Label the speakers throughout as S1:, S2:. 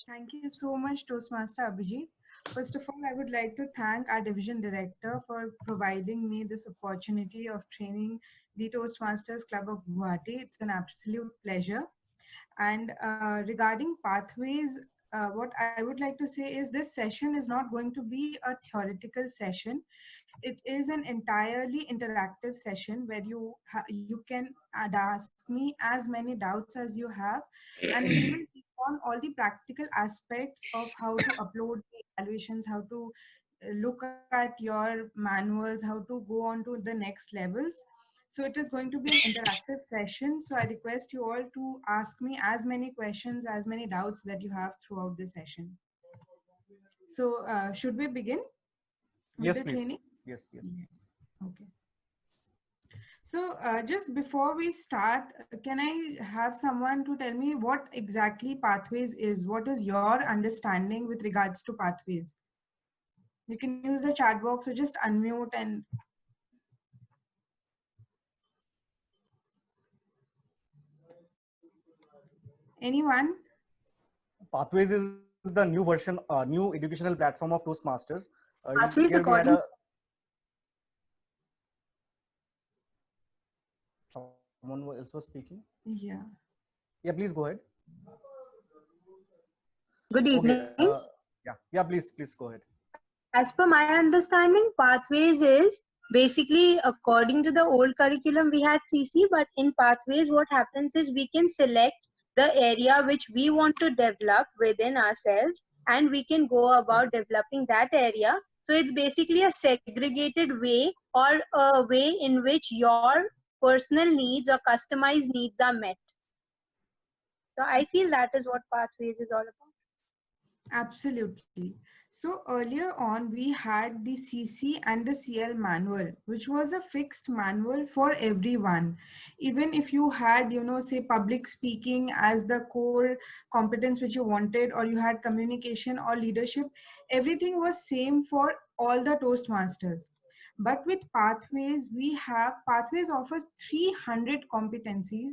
S1: Thank you so much, Toastmaster Abhijit. First of all, I would like to thank our division director for providing me this opportunity of training the Toastmasters Club of Guwahati. It's an absolute pleasure. And regarding pathways, what I would like to say is this session is not going to be a theoretical session. It is an entirely interactive session where you can ask me as many doubts as you have, and we will take on all the practical aspects of how to upload the evaluations, how to look at your manuals, how to go on to the next levels. So it is going to be an interactive session. So I request you all to ask me as many questions, as many doubts that you have throughout the session. So should we begin with
S2: Yes,
S1: the
S2: please.
S1: training?
S2: Yes, yes.
S1: Yes. Okay. So just before we start, can I have someone to tell me what exactly pathways is? What is your understanding with regards to pathways? You can use the chat box or just unmute and anyone?
S2: Pathways is the new version, new educational platform of Toastmasters. Here
S3: Pathways
S2: we had
S3: according
S2: a someone else was speaking.
S1: Yeah.
S2: Yeah, please go ahead.
S3: good
S2: Okay.
S3: evening.
S2: Yeah. Please go ahead.
S3: As per my understanding, pathways is basically according to the old curriculum we had CC, but in pathways what happens is we can select the area which we want to develop within ourselves, and we can go about developing that area. So it's basically a segregated way, or a way in which your personal needs or customized needs are met. So I feel that is what pathways is all about.
S1: Absolutely. So earlier on, we had the CC and the CL manual, which was a fixed manual for everyone. Even if you had, say public speaking as the core competence which you wanted, or you had communication or leadership, everything was same for all the Toastmasters. But with Pathways, Pathways offers 300 competencies,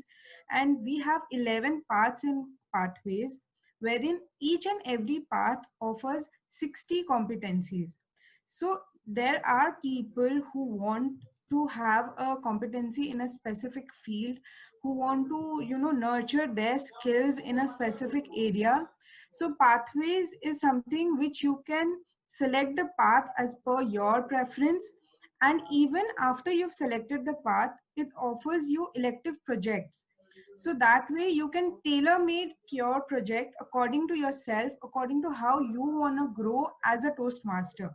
S1: and we have 11 paths in Pathways, wherein each and every path offers 60 competencies. So there are people who want to have a competency in a specific field, who want to nurture their skills in a specific area. So pathways is something which you can select the path as per your preference, and even after you've selected the path, it offers you elective projects. So that way you can tailor made your project according to yourself, according to how you want to grow as a Toastmaster.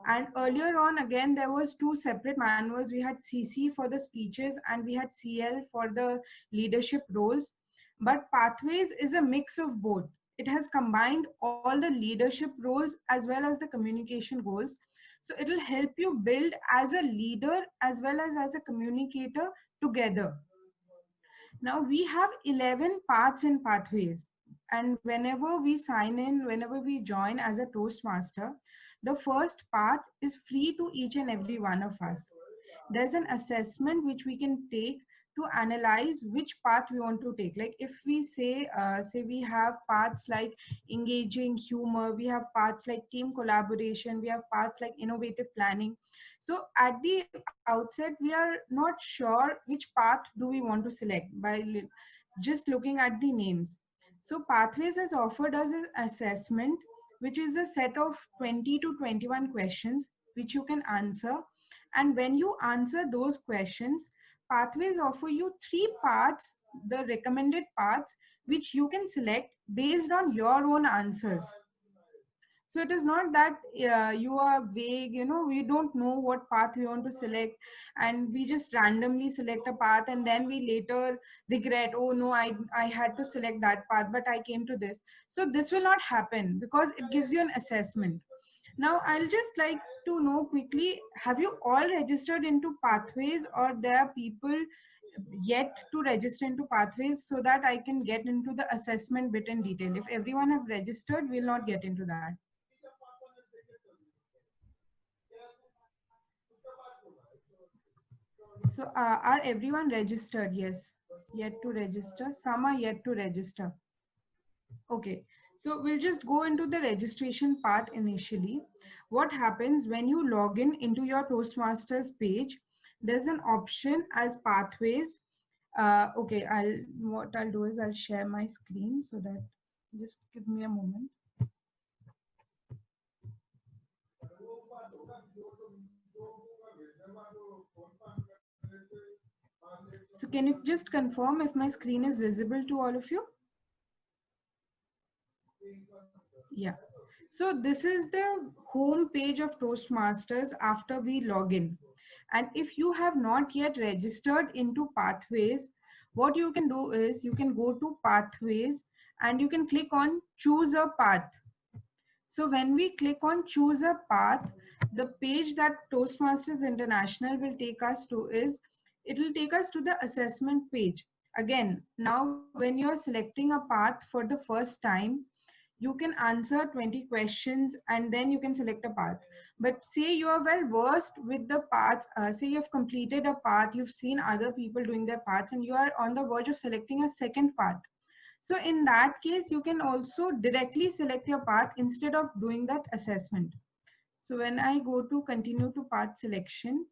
S1: And earlier on, again, there was two separate manuals. We had CC for the speeches and we had CL for the leadership roles. But Pathways is a mix of both. It has combined all the leadership roles as well as the communication goals. So it'll help you build as a leader as well as a communicator together. Now we have 11 paths and pathways. And whenever we sign in, whenever we join as a Toastmaster, the first path is free to each and every one of us. There's an assessment which we can take to analyze which path we want to take. Like if we say we have paths like engaging humor, we have paths like team collaboration, we have paths like innovative planning. So at the outset, we are not sure which path do we want to select by just looking at the names. So Pathways has offered us an assessment, which is a set of 20 to 21 questions which you can answer. And when you answer those questions, Pathways offer you three paths, the recommended paths, which you can select based on your own answers. So it is not that you are vague, we don't know what path we want to select, and we just randomly select a path and then we later regret, oh no, I had to select that path, but I came to this. So this will not happen because it gives you an assessment. Now I'll just like to know quickly, have you all registered into Pathways, or there are people yet to register into Pathways, so that I can get into the assessment bit in detail? If everyone have registered, we'll not get into that. So are everyone registered? Yes, yet to register. Some are yet to register. Okay. So we'll just go into the registration part initially. What happens when you log in into your Toastmasters page? There's an option as pathways. Okay, what I'll do is I'll share my screen so that, just give me a moment. So can you just confirm if my screen is visible to all of you? Yeah. So this is the home page of Toastmasters after we log in. And if you have not yet registered into Pathways, what you can do is you can go to Pathways and you can click on choose a path. So when we click on choose a path, the page that Toastmasters International will take us to is, it will take us to the assessment page. Again, now when you're selecting a path for the first time, you can answer 20 questions and then you can select a path. But say you are well versed with the paths, say you've completed a path, you've seen other people doing their paths, and you are on the verge of selecting a second path. So in that case, you can also directly select your path instead of doing that assessment. So when I go to continue to path selection,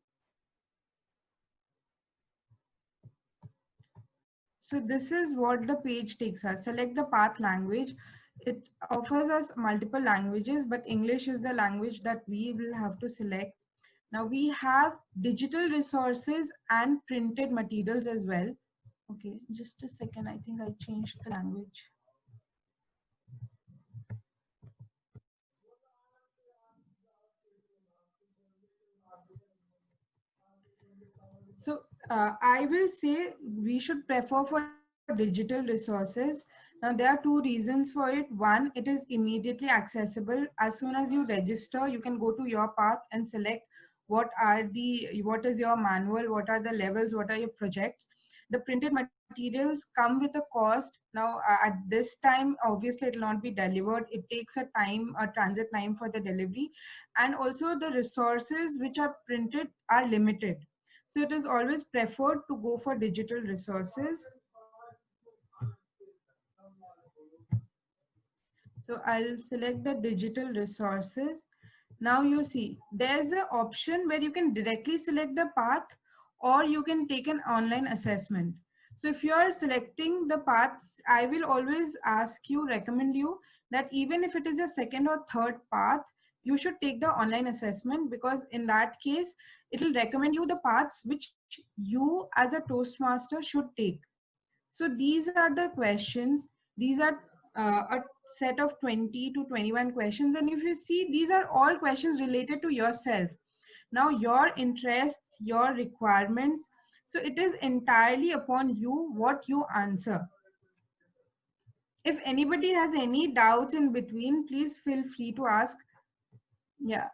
S1: so this is what the page takes us. Select the path language. It offers us multiple languages, but English is the language that we will have to select. Now we have digital resources and printed materials as well. Okay, just a second. I think I changed the language. So I will say we should prefer for digital resources. Now there are two reasons for it. One, it is immediately accessible. As soon as you register, you can go to your path and select what is your manual, what are the levels, what are your projects. The printed materials come with a cost. Now at this time, obviously it will not be delivered. It takes a transit time for the delivery, and also the resources which are printed are limited. So it is always preferred to go for digital resources. So I'll select the digital resources. Now you see there's an option where you can directly select the path or you can take an online assessment. So if you are selecting the paths, I will always recommend you that even if it is a second or third path, you should take the online assessment, because in that case, it will recommend you the paths which you as a Toastmaster should take. So these are the questions. These are a set of 20 to 21 questions. And if you see, these are all questions related to yourself. Now, your interests, your requirements. So it is entirely upon you what you answer. If anybody has any doubts in between, please feel free to ask. Yeah,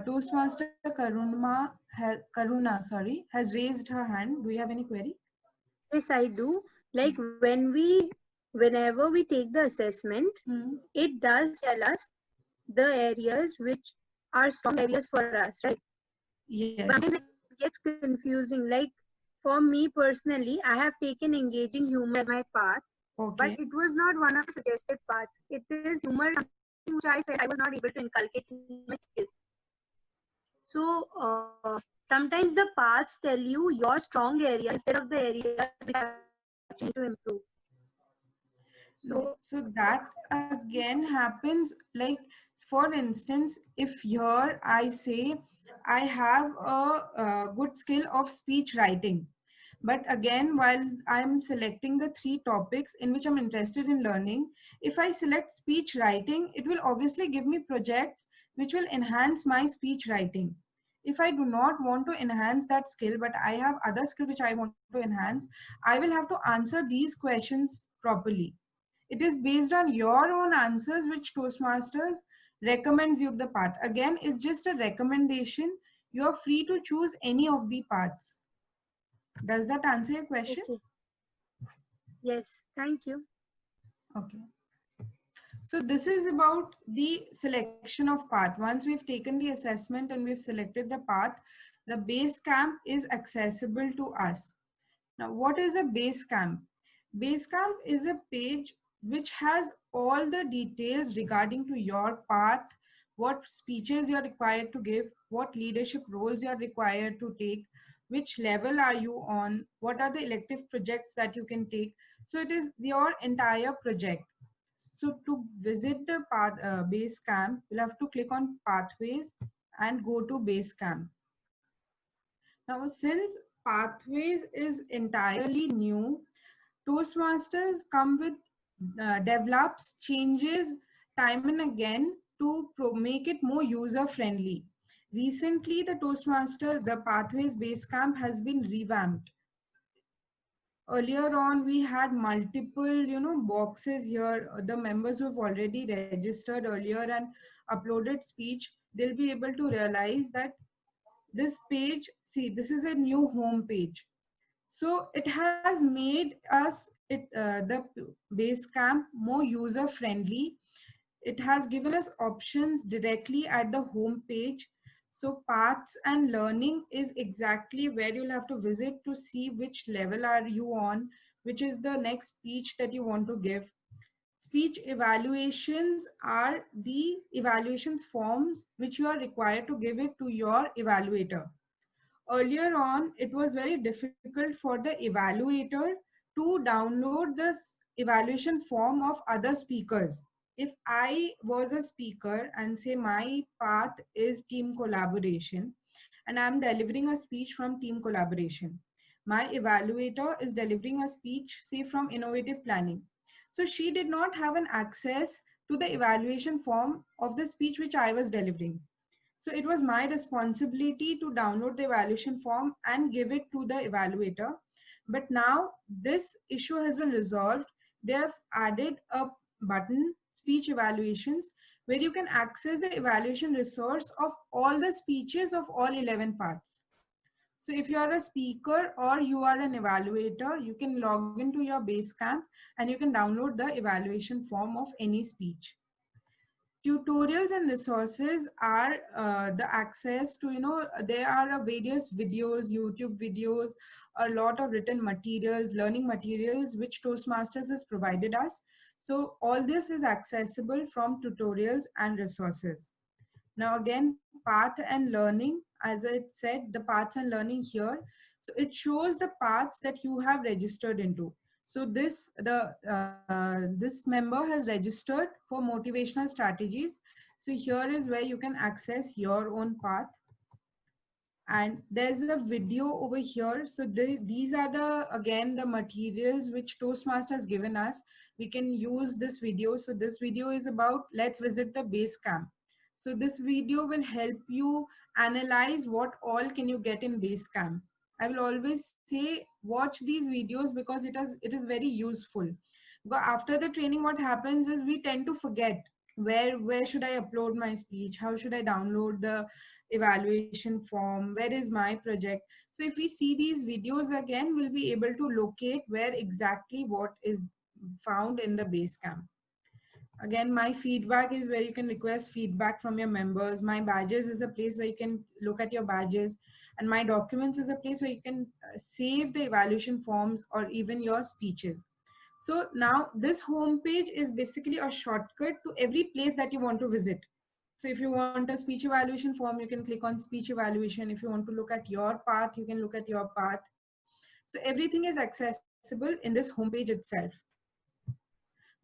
S1: Toastmaster Karuna, has raised her hand. Do you have any query?
S3: Yes, I do. Like whenever we take the assessment, it does tell us the areas which are strong areas for us, right?
S1: Yes.
S3: Sometimes it gets confusing. Like for me personally, I have taken engaging humor as my path, but
S1: Okay.
S3: it was not one of the suggested paths. It is humor, something which I felt I was not able to inculcate in my skills. So sometimes the paths tell you your strong area instead of the areas which are actually to improve.
S1: So that again happens, like for instance, if here I say I have a good skill of speech writing, but again while I'm selecting the 3 topics in which I'm interested in learning, if I select speech writing, it will obviously give me projects which will enhance my speech writing. If I do not want to enhance that skill, but I have other skills which I want to enhance, I will have to answer these questions properly. It is based on your own answers which Toastmasters recommends you the path. Again, it's just a recommendation. You are free to choose any of the paths. Does that answer your question?
S3: Okay. Yes, thank you.
S1: Okay. So this is about the selection of path. Once we've taken the assessment and we've selected the path, the base camp is accessible to us. Now, what is a base camp? Basecamp is a page which has all the details regarding to your path, what speeches you're required to give, what leadership roles you're required to take, which level are you on, what are the elective projects that you can take. So it is your entire project. So to visit the base camp, you'll have to click on pathways and go to base camp. Now, since pathways is entirely new, Toastmasters come with develops changes time and again to make it more user friendly. Recently, the the Pathways Basecamp has been revamped. Earlier on, we had multiple, boxes here. The members who have already registered earlier and uploaded speech, they'll be able to realize that this page, see, this is a new home page. So it has made the Basecamp more user friendly. It has given us options directly at the home page. So paths and learning is exactly where you'll have to visit to see which level are you on, which is the next speech that you want to give. Speech evaluations are the evaluations forms which you are required to give it to your evaluator. Earlier on, it was very difficult for the evaluator to download this evaluation form of other speakers. If I was a speaker and say my path is team collaboration and I'm delivering a speech from team collaboration, my evaluator is delivering a speech, say, from innovative planning. So she did not have an access to the evaluation form of the speech which I was delivering. So it was my responsibility to download the evaluation form and give it to the evaluator. But now this issue has been resolved. They have added a button, speech evaluations, where you can access the evaluation resource of all the speeches of all 11 paths. So if you are a speaker or you are an evaluator, you can log into your Basecamp and you can download the evaluation form of any speech. Tutorials and resources are the access to, there are various videos, YouTube videos, a lot of written materials, learning materials, which Toastmasters has provided us. So all this is accessible from tutorials and resources. Now again, path and learning, as I said, the paths and learning here. So it shows the paths that you have registered into. So this member has registered for motivational strategies. So here is where you can access your own path. And there's a video over here. So these are again the materials which Toastmasters has given us. We can use this video. So this video is about let's visit the Basecamp. So this video will help you analyze what all can you get in Basecamp. I will always say watch these videos because it is very useful. Because after the training, what happens is we tend to forget where should I upload my speech, how should I download the evaluation form, where is my project. So if we see these videos again, we'll be able to locate where exactly what is found in the Basecamp. Again, my feedback is where you can request feedback from your members. My badges is a place where you can look at your badges, and my documents is a place where you can save the evaluation forms or even your speeches. So now this homepage is basically a shortcut to every place that you want to visit. So if you want a speech evaluation form, you can click on speech evaluation. If you want to look at your path, you can look at your path. So everything is accessible in this homepage itself.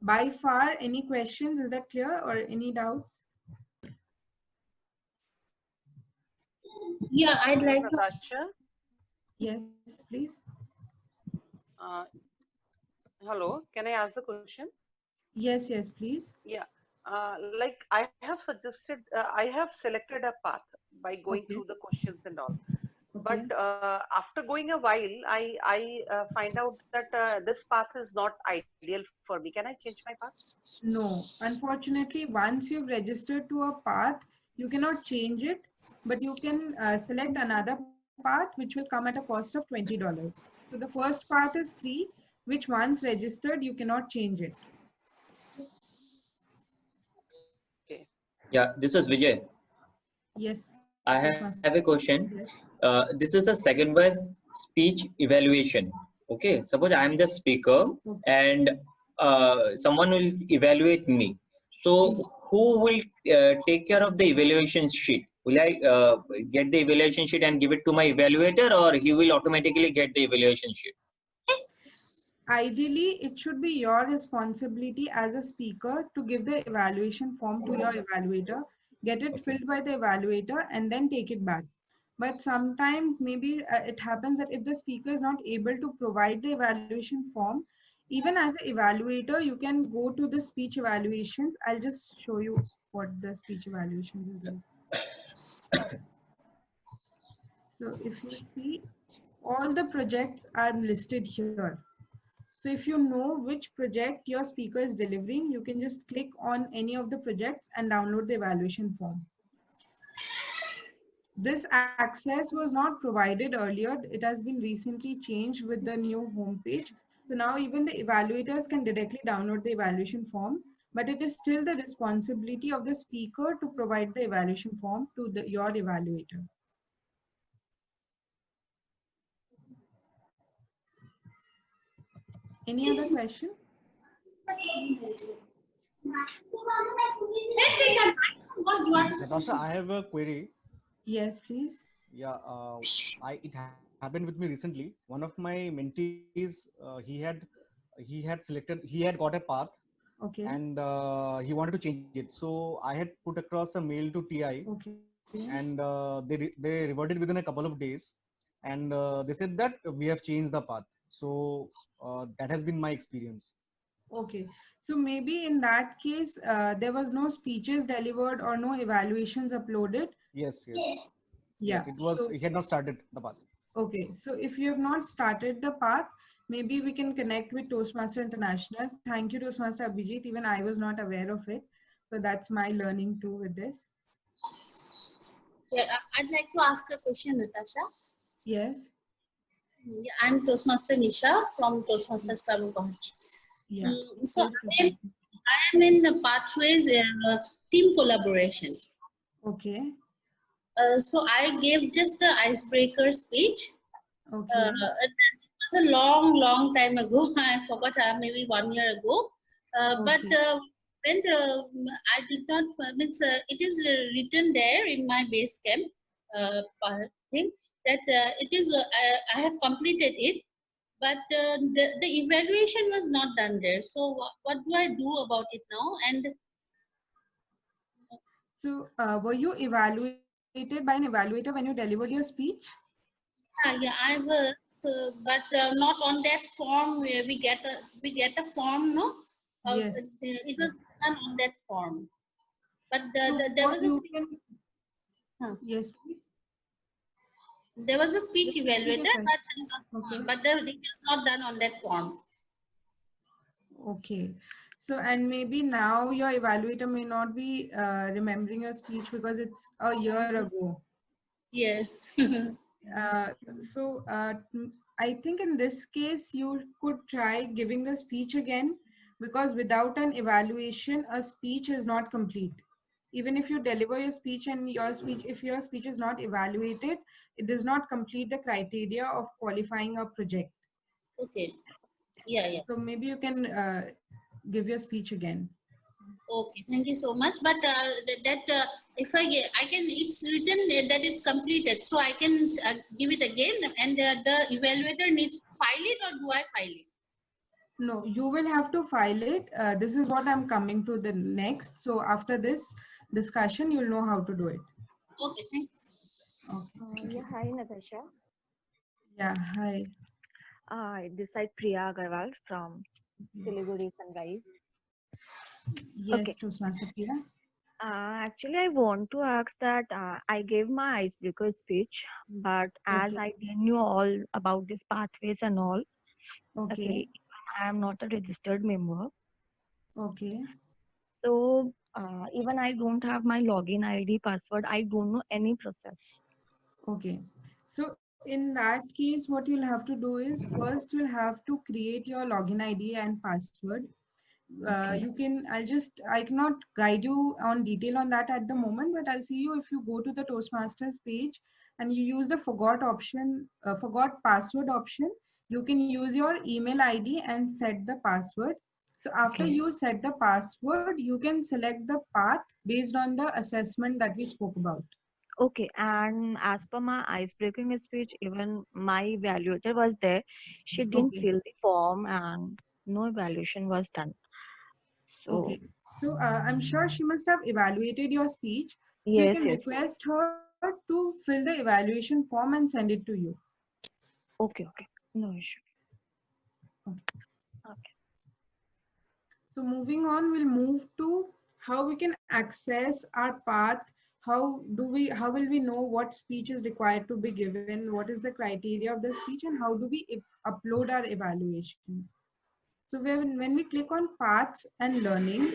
S1: By far, any questions? Is that clear or any doubts?
S3: Yeah, I'd like to.
S4: Natasha.
S1: Yes, please.
S4: Hello, can I ask the question?
S1: Yes, please.
S4: Yeah, like I have suggested, I have selected a path by going through the questions and all.
S1: Okay.
S4: But after going a while, I find out that this path is not ideal for me. Can I change my path?
S1: No, unfortunately, once you've registered to a path, you cannot change it, but you can select another path which will come at a cost of $20. So the first path is free, which once registered, you cannot change it.
S4: Okay.
S5: Yeah, this is Vijay.
S1: Yes.
S5: I have a question. This is the segment-wise speech evaluation. Okay, suppose I am the speaker and someone will evaluate me. So who will take care of the evaluation sheet? Will I get the evaluation sheet and give it to my evaluator, or he will automatically get the evaluation sheet?
S1: Ideally, it should be your responsibility as a speaker to give the evaluation form to your evaluator, get it filled by the evaluator, and then take it back. But sometimes maybe it happens that if the speaker is not able to provide the evaluation form, even as an evaluator, you can go to the speech evaluations. I'll just show you what the speech evaluations is like. So if you see, all the projects are listed here. So if you know which project your speaker is delivering, you can just click on any of the projects and download the evaluation form. This access was not provided earlier. It has been recently changed with the new homepage. So now even the evaluators can directly download the evaluation form, but it is still the responsibility of the speaker to provide the evaluation form to your evaluator. Any other question?
S2: Natasha, I have a query.
S1: Yes, please.
S2: Yeah, it happened with me recently. One of my mentees, he had selected, he had got a path,
S1: Okay.
S2: and he wanted to change it. So I had put across a mail to TI,
S1: Okay.
S2: and they reverted within a couple of days, and they said that we have changed the path. So that has been my experience.
S1: Okay. So maybe in that case, there was no speeches delivered or no evaluations uploaded.
S2: Yes, yes,
S1: Yeah.
S2: yes. It was.
S1: So,
S2: He had not started the path.
S1: okay. So if you have not started the path, maybe we can connect with Toastmaster International. Thank you, Toastmaster Abhijit. Even I was not aware of it. So that's my learning too with this.
S6: Yeah, I'd like to ask a question, Natasha.
S1: Yes.
S6: Yeah, I'm Toastmaster Nisha from Toastmasters Club of Guwahati.
S1: Yeah.
S6: So
S1: Yes,
S6: I am in the Pathways team collaboration.
S1: Okay.
S6: So I gave just the icebreaker speech.
S1: Okay.
S6: It was a long time ago. I forgot, maybe 1 year ago. But
S1: Okay.
S6: when I did not, means it is written there in my base camp thing that it is, I have completed it, but the evaluation was not done there. So what do I do about it now? And
S1: So were you evaluated by an evaluator when you delivered your speech?
S6: yeah, I was, but not on that form where we get a form, no?
S1: Yes.
S6: It was done on that form, but
S1: So
S6: there
S1: what
S6: was a
S1: you can, yes, please.
S6: there was a speech evaluator,
S1: Okay.
S6: but it was not done on that form.
S1: Okay. So, and maybe now your evaluator may not be remembering your speech because it's a year ago.
S6: Yes.
S1: Uh, I think in this case, you could try giving the speech again, because without an evaluation, a speech is not complete. Even if you deliver your speech and if your speech is not evaluated, it does not complete the criteria of qualifying a project.
S6: Okay. Yeah.
S1: So maybe you can give your speech again.
S6: Okay. Thank you so much. But if I can, it's written that it's completed, so I can give it again, and the evaluator needs to file it, or do I file it?
S1: No, you will have to file it. This is what I'm coming to the next. So after this discussion, you'll know how to do it.
S6: Okay, thank you.
S1: Okay.
S7: Yeah, hi Natasha.
S1: Yeah, hi.
S7: This side Priya Agarwal from Siliguri Sunrise.
S1: Yes,
S7: Okay.
S1: Toastmaster Priya.
S7: Actually, I want to ask that I gave my icebreaker speech, but as
S1: Okay.
S7: I didn't know all about these pathways and all,
S1: Okay.
S7: I am not a registered member.
S1: Okay.
S7: So even I don't have my login ID, password. I don't know any process.
S1: Okay. So in that case, what you'll have to do is first you'll have to create your login ID and password. I cannot guide you on detail on that at the moment, but I'll see you if you go to the Toastmasters page and you use the forgot password option. You can use your email ID and set the password. So after
S7: Okay.
S1: you set the password, you can select the path based on the assessment that we spoke about.
S7: Okay, and as per my ice breaking speech, even my evaluator was there. She didn't
S1: Okay.
S7: fill the form and no evaluation was done. So
S1: Okay. So I'm sure she must have evaluated your speech. So you
S7: yes,
S1: can
S7: yes.
S1: request her to fill the evaluation form and send it to you.
S7: Okay, okay. No issue.
S1: Okay.
S7: Okay.
S1: So moving on, we'll move to how we can access our path. How will we know what speech is required to be given? What is the criteria of the speech, and how do we upload our evaluations? So when we click on paths and learning,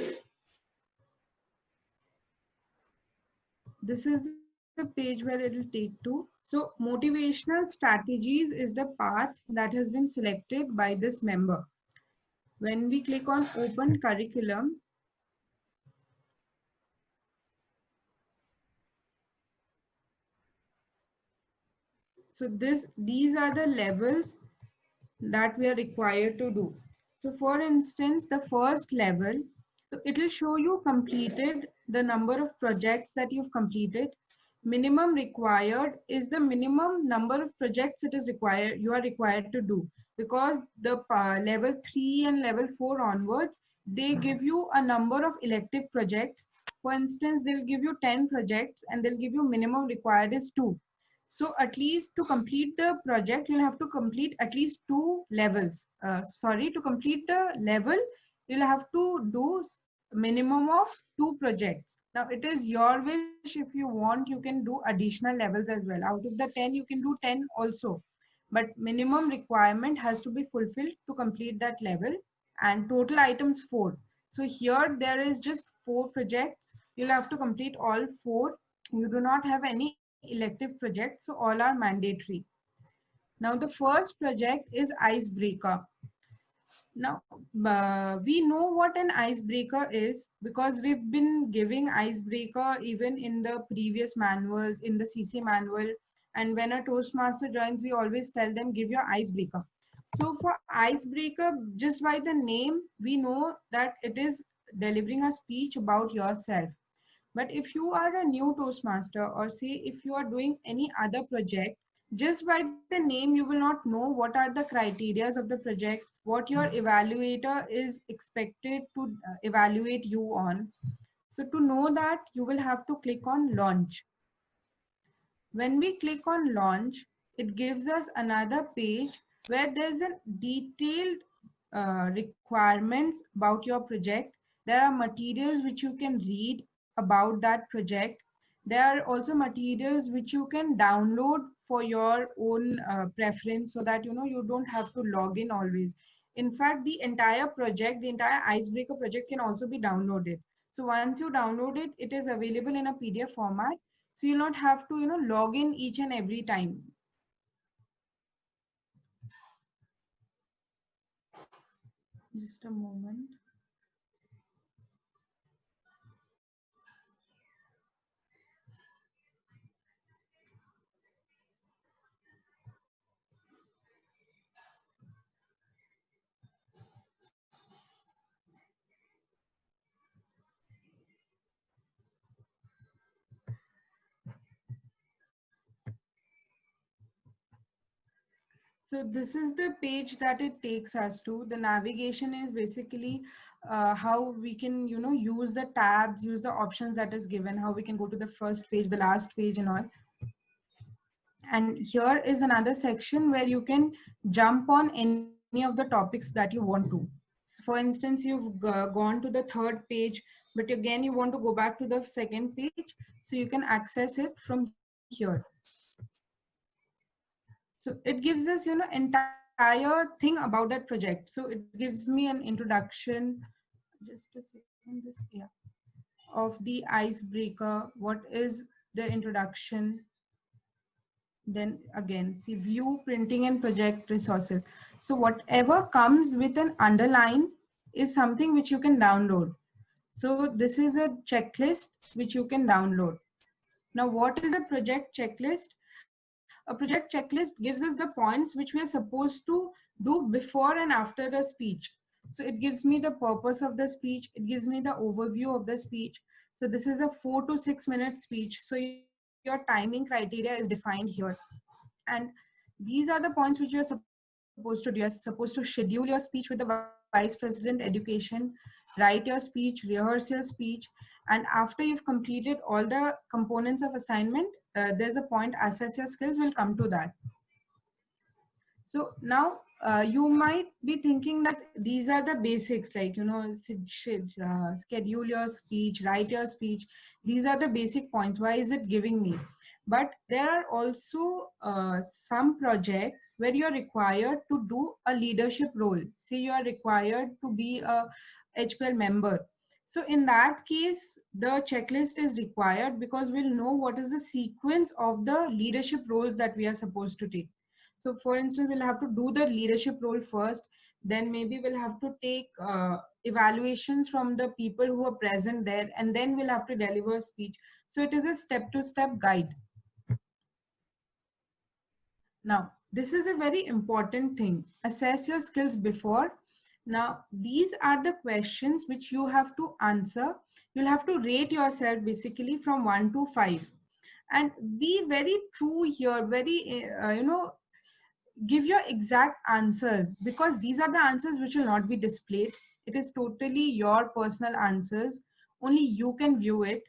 S1: this is the page where it will take to. So motivational strategies is the path that has been selected by this member. When we click on open curriculum, so these are the levels that we are required to do. So for instance, the first level, so it will show you completed, the number of projects that you've completed. Minimum required is the minimum number of projects it is required, you are required to do, because the level 3 and level 4 onwards, they give you a number of elective projects. For instance, they'll give you 10 projects and they'll give you minimum required is 2. So at least to complete the project, you'll have to complete at least 2 levels. To complete the level, you'll have to do minimum of 2 projects. Now it is your wish. If you want, you can do additional levels as well. Out of the 10, you can do 10 also. But minimum requirement has to be fulfilled to complete that level. And total items 4. So here there is just 4 projects. You'll have to complete all 4. You do not have any elective projects, so all are mandatory. Now the first project is icebreaker. Now we know what an icebreaker is because we've been giving icebreaker even in the previous manuals, in the CC manual, and when a Toastmaster joins, we always tell them give your icebreaker. So for icebreaker, just by the name, we know that it is delivering a speech about yourself. But if you are a new Toastmaster, or say if you are doing any other project, just by the name, you will not know what are the criteria of the project, what your evaluator is expected to evaluate you on. So to know that, you will have to click on launch. When we click on launch, it gives us another page where there's a detailed requirements about your project. There are materials which you can read about that project. There are also materials which you can download for your own preference, so that you don't have to log in always. In fact, the entire project, the entire icebreaker project can also be downloaded. So once you download it, it is available in a PDF format. So you'll not have to log in each and every time. Just a moment. So this is the page that it takes us to. The navigation is basically how we can, use the tabs, use the options that is given, how we can go to the first page, the last page and all. And here is another section where you can jump on any of the topics that you want to. So for instance, you've gone to the third page, but again, you want to go back to the second page. So you can access it from here. So it gives us, entire thing about that project. So it gives me an introduction, just a second, of the icebreaker. What is the introduction? Then again, see view, printing and project resources. So whatever comes with an underline is something which you can download. So this is a checklist which you can download. Now, what is a project checklist? A project checklist gives us the points which we are supposed to do before and after a speech. So it gives me the purpose of the speech. It gives me the overview of the speech. So this is a 4 to 6 minute speech. So your timing criteria is defined here. And these are the points which you're supposed to do. You're supposed to schedule your speech with the vice president education, write your speech, rehearse your speech, and after you've completed all the components of assignment, there's a point assess your skills. Will come to that. So now you might be thinking that these are the basics, like, schedule your speech, write your speech. These are the basic points. Why is it giving me? But there are also some projects where you're required to do a leadership role. Say you are required to be a HPL member. So in that case, the checklist is required because we'll know what is the sequence of the leadership roles that we are supposed to take. So for instance, we'll have to do the leadership role first, then maybe we'll have to take evaluations from the people who are present there, and then we'll have to deliver a speech. So it is a step-to-step guide. Now, this is a very important thing. Assess your skills before. Now, these are the questions which you have to answer. You'll have to rate yourself basically from 1 to 5. And be very true here, very, give your exact answers, because these are the answers which will not be displayed. It is totally your personal answers. Only you can view it.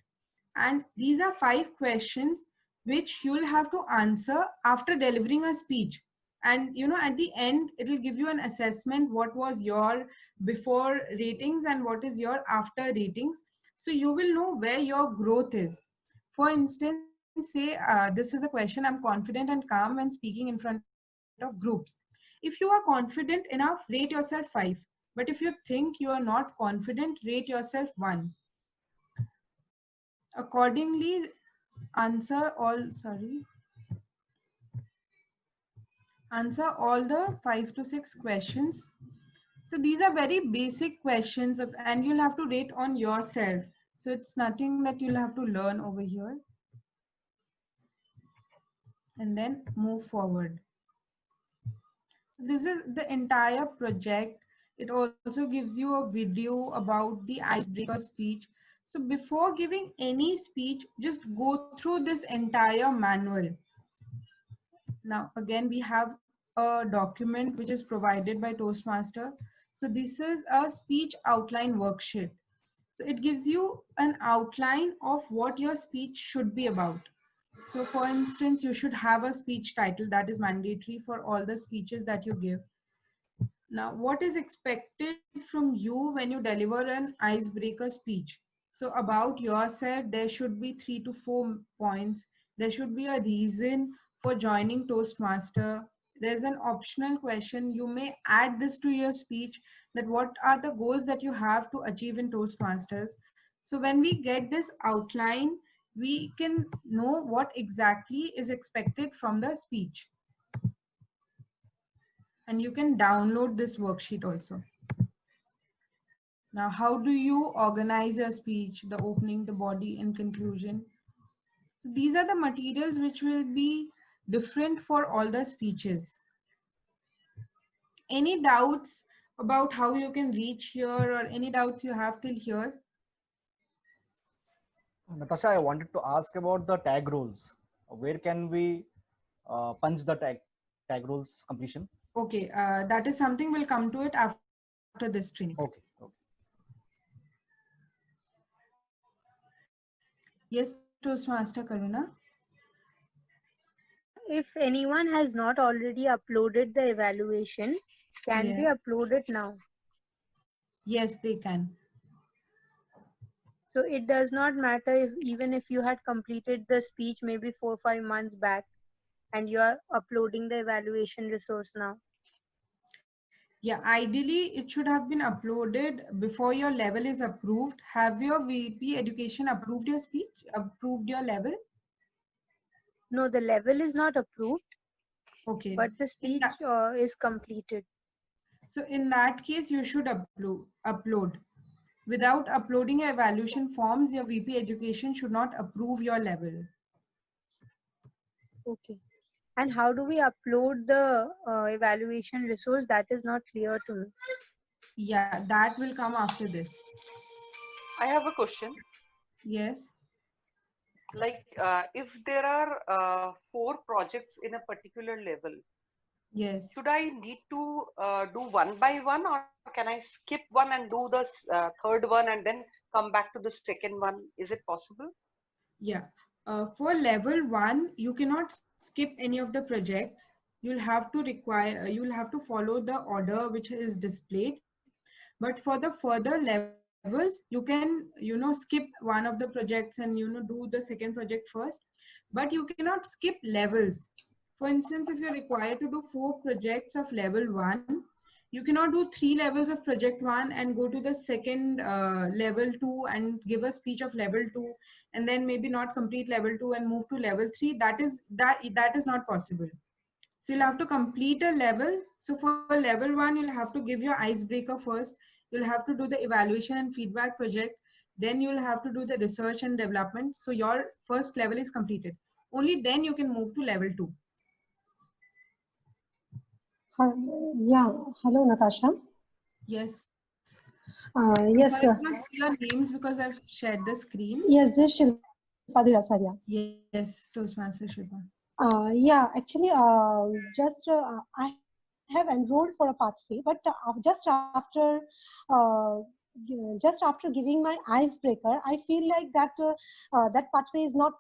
S1: And these are 5 questions which you will have to answer after delivering a speech. And at the end, it will give you an assessment what was your before ratings and what is your after ratings. So you will know where your growth is. For instance, say this is a question: I'm confident and calm when speaking in front of groups. If you are confident enough, rate yourself 5. But if you think you are not confident, rate yourself 1. Accordingly, answer all the 5 to 6 questions. So these are very basic questions, and you'll have to rate on yourself. So it's nothing that you'll have to learn over here. And then move forward. So this is the entire project. It also gives you a video about the icebreaker speech. So before giving any speech, just go through this entire manual. Now, again, we have a document which is provided by Toastmaster. So this is a speech outline worksheet. So it gives you an outline of what your speech should be about. So for instance, you should have a speech title that is mandatory for all the speeches that you give. Now, what is expected from you when you deliver an icebreaker speech? So about yourself, there should be 3 to 4 points. There should be a reason for joining Toastmaster. There's an optional question. You may add this to your speech, that what are the goals that you have to achieve in Toastmasters. So when we get this outline, we can know what exactly is expected from the speech. And you can download this worksheet also. Now, how do you organize your speech, the opening, the body, and conclusion? So these are the materials which will be different for all the speeches. Any doubts about how you can reach here, or any doubts you have till here?
S2: Natasha, I wanted to ask about the tag roles. Where can we punch the tag roles completion?
S1: Okay, that is something we'll come to it after this training.
S2: Okay.
S1: Yes, Toastmaster Karuna.
S3: If anyone has not already uploaded the evaluation, can they
S1: Yeah.
S3: upload it now?
S1: Yes, they can.
S3: So it does not matter if even if you had completed the speech maybe 4 or 5 months back and you are uploading the evaluation resource now.
S1: Yeah, ideally it should have been uploaded before your level is approved. Have your VP education approved your speech, approved your level?
S3: No, the level is not approved,
S1: Okay.
S3: but the speech is completed.
S1: So in that case, you should upload. Without uploading your evaluation forms, your VP education should not approve your level.
S3: Okay. And how do we upload the evaluation resource? That is not clear to me.
S1: Yeah, that will come after this.
S4: I have a question.
S1: Yes.
S4: Like, if there are 4 projects in a particular level,
S1: Yes.
S4: should I need to do one by one, or can I skip one and do the third one and then come back to the second one? Is it possible?
S1: Yeah. For level 1, you cannot skip any of the projects. You'll have to require, you'll have to follow the order which is displayed. But for the further levels, you can, skip one of the projects and, do the second project first. But you cannot skip levels. For instance, if you're required to do 4 projects of level 1, you cannot do 3 levels of project 1 and go to the second level 2 and give a speech of level 2, and then maybe not complete level 2 and move to level 3. That is not possible. So you'll have to complete a level. So for level 1, you'll have to give your icebreaker first. You'll have to do the evaluation and feedback project. Then you'll have to do the research and development. So your first level is completed. Only then you can move to level 2.
S8: Hi- Yeah, hello, Natasha.
S1: Yes.
S8: Yes,
S1: Sorry, I cannot see your names because I've shared the screen.
S8: yes, this is Shilpa Dhirasarya.
S1: Yes, Toastmaster Shilpa.
S8: Yeah, actually, I have enrolled for a pathway, but uh, just after giving my icebreaker, I feel like that pathway is not.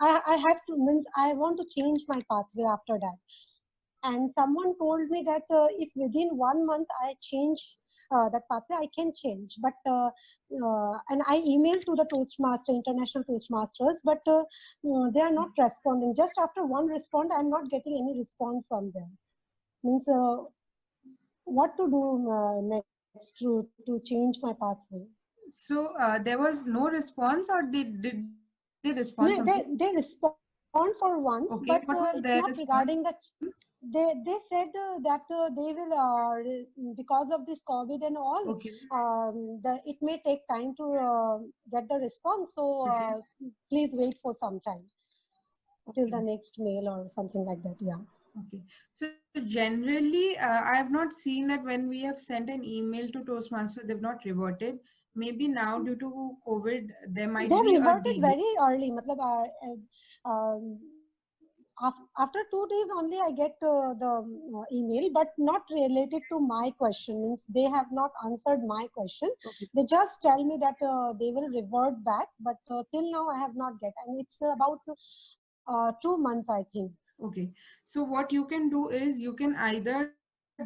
S8: I have to means I want to change my pathway after that. And someone told me that if within 1 month I change that pathway, I can change. But and I emailed to the International Toastmasters, but they are not responding. Just after one response, I'm not getting any response from them. Means what to do next to change my pathway?
S1: So there was no response, or did they respond
S8: No,
S1: something?
S8: they respond for once,
S1: Okay,
S8: but
S1: what was
S8: it's
S1: their
S8: not
S1: response?
S8: regarding the. They said that they will because of this COVID and all,
S1: Okay.
S8: it may take time to get the response. So please wait for some time till the next mail or something like that. Yeah.
S1: Okay. So generally, I have not seen that when we have sent an email to Toastmasters, they've not reverted. Maybe now due to COVID, there might
S8: They have
S1: be a
S8: reverted
S1: delay.
S8: very early. Matlab, after 2 days only I get the email, but not related to my question. Means they have not answered my question.
S1: Okay.
S8: They just tell me that they will revert back, but till now I have not get, and it's about 2 months, I think.
S1: Okay. So what you can do is you can either